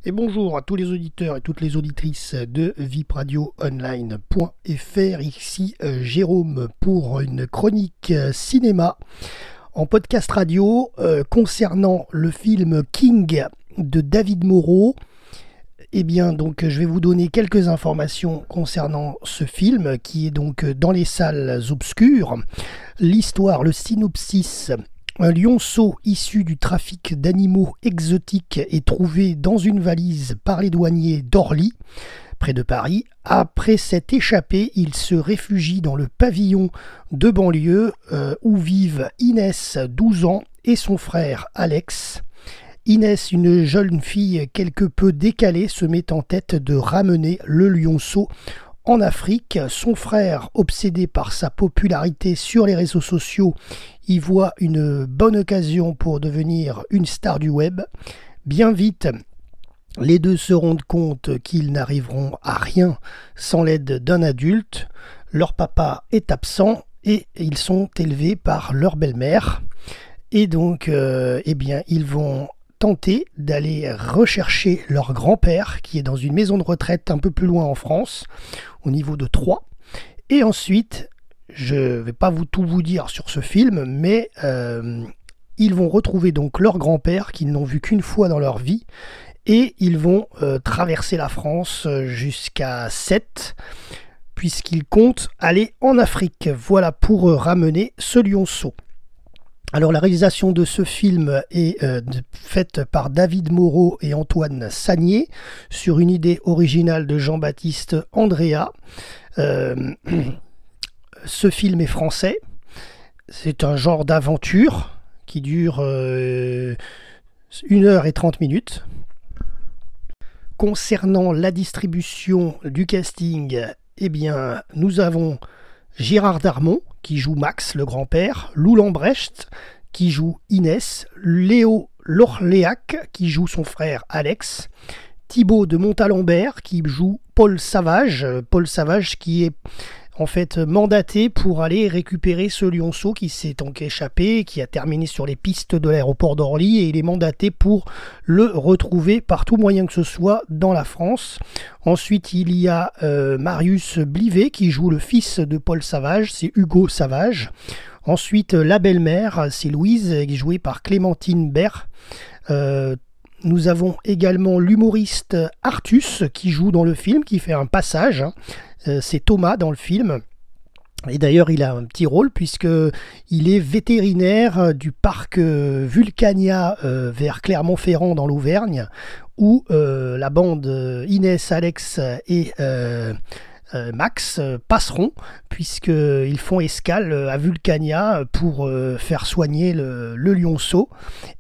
Et bonjour à tous les auditeurs et toutes les auditrices de vipradioonline.fr. Ici Jérôme pour une chronique cinéma en podcast radio concernant le film King de David Moreau. Eh bien, donc, je vais vous donner quelques informations concernant ce film qui est donc dans les salles obscures. L'histoire, le synopsis. Un lionceau issu du trafic d'animaux exotiques est trouvé dans une valise par les douaniers d'Orly, près de Paris. Après s'être échappé, il se réfugie dans le pavillon de banlieue où vivent Inès, 12 ans, et son frère Alex. Inès, une jeune fille quelque peu décalée, se met en tête de ramener le lionceau en Afrique. Son frère, obsédé par sa popularité sur les réseaux sociaux, y voit une bonne occasion pour devenir une star du web. Bien vite, les deux se rendent compte qu'ils n'arriveront à rien sans l'aide d'un adulte. Leur papa est absent et ils sont élevés par leur belle-mère. Et donc, ils vont tenter d'aller rechercher leur grand-père qui est dans une maison de retraite un peu plus loin en France, au niveau de Troyes. Et ensuite, je ne vais pas tout vous dire sur ce film, mais ils vont retrouver donc leur grand-père qu'ils n'ont vu qu'une fois dans leur vie, et ils vont traverser la France jusqu'à Sète, puisqu'ils comptent aller en Afrique. Voilà pour ramener ce lionceau. Alors la réalisation de ce film est faite par David Moreau et Antoine Sagnier sur une idée originale de Jean-Baptiste Andrea. Ce film est français. C'est un genre d'aventure qui dure 1h30. Concernant la distribution du casting, eh bien, nous avons Gérard Darmon qui joue Max, le grand-père, Lou Lambrecht qui joue Inès, Léo Lorléac qui joue son frère Alex, Thibaut de Montalembert qui joue Paul Savage qui est en fait mandaté pour aller récupérer ce lionceau qui s'est donc échappé, qui a terminé sur les pistes de l'aéroport d'Orly, et il est mandaté pour le retrouver par tout moyen que ce soit dans la France. Ensuite, il y a Marius Blivet qui joue le fils de Paul Savage, c'est Hugo Savage. Ensuite, la belle-mère, c'est Louise, jouée par Clémentine Berre. Nous avons également l'humoriste Artus qui joue dans le film, qui fait un passage. C'est Thomas dans le film. Et d'ailleurs, il a un petit rôle puisqu'il est vétérinaire du parc Vulcania vers Clermont-Ferrand dans l'Auvergne, où la bande Inès, Alex et Max passeront, puisqu'ils font escale à Vulcania pour faire soigner le lionceau,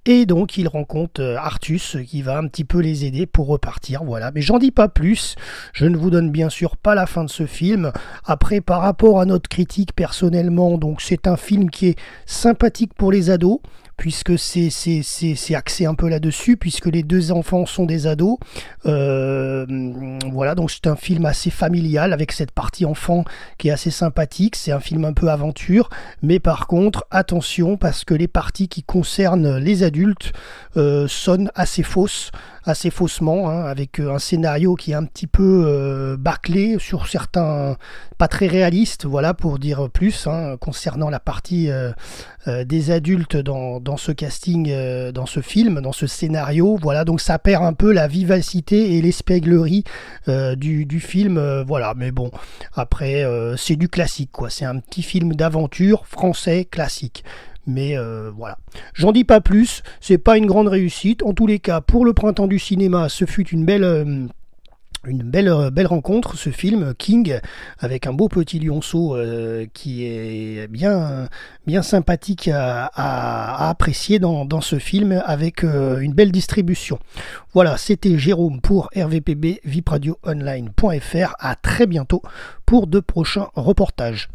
et donc ils rencontrent Artus qui va un petit peu les aider pour repartir. Voilà, mais j'en dis pas plus, je ne vous donne bien sûr pas la fin de ce film. Après, par rapport à notre critique personnellement, donc c'est un film qui est sympathique pour les ados, puisque c'est axé un peu là-dessus, puisque les deux enfants sont des ados. Voilà, donc c'est un film assez familial, avec cette partie enfant qui est assez sympathique. C'est un film un peu aventure, mais par contre, attention, parce que les parties qui concernent les adultes sonnent assez faussement, hein, avec un scénario qui est un petit peu bâclé sur certains, pas très réaliste, voilà, pour dire plus, hein, concernant la partie des adultes dans ce casting, dans ce film, dans ce scénario. Voilà, donc ça perd un peu la vivacité et l'espièglerie du film, voilà, mais bon, après, c'est du classique, quoi. C'est un petit film d'aventure français classique. Mais voilà, j'en dis pas plus, c'est pas une grande réussite. En tous les cas, pour le printemps du cinéma, ce fut une belle rencontre, ce film King, avec un beau petit lionceau qui est bien sympathique à apprécier dans ce film, avec une belle distribution. Voilà, c'était Jérôme pour RVPB, vipradioonline.fr. À très bientôt pour de prochains reportages.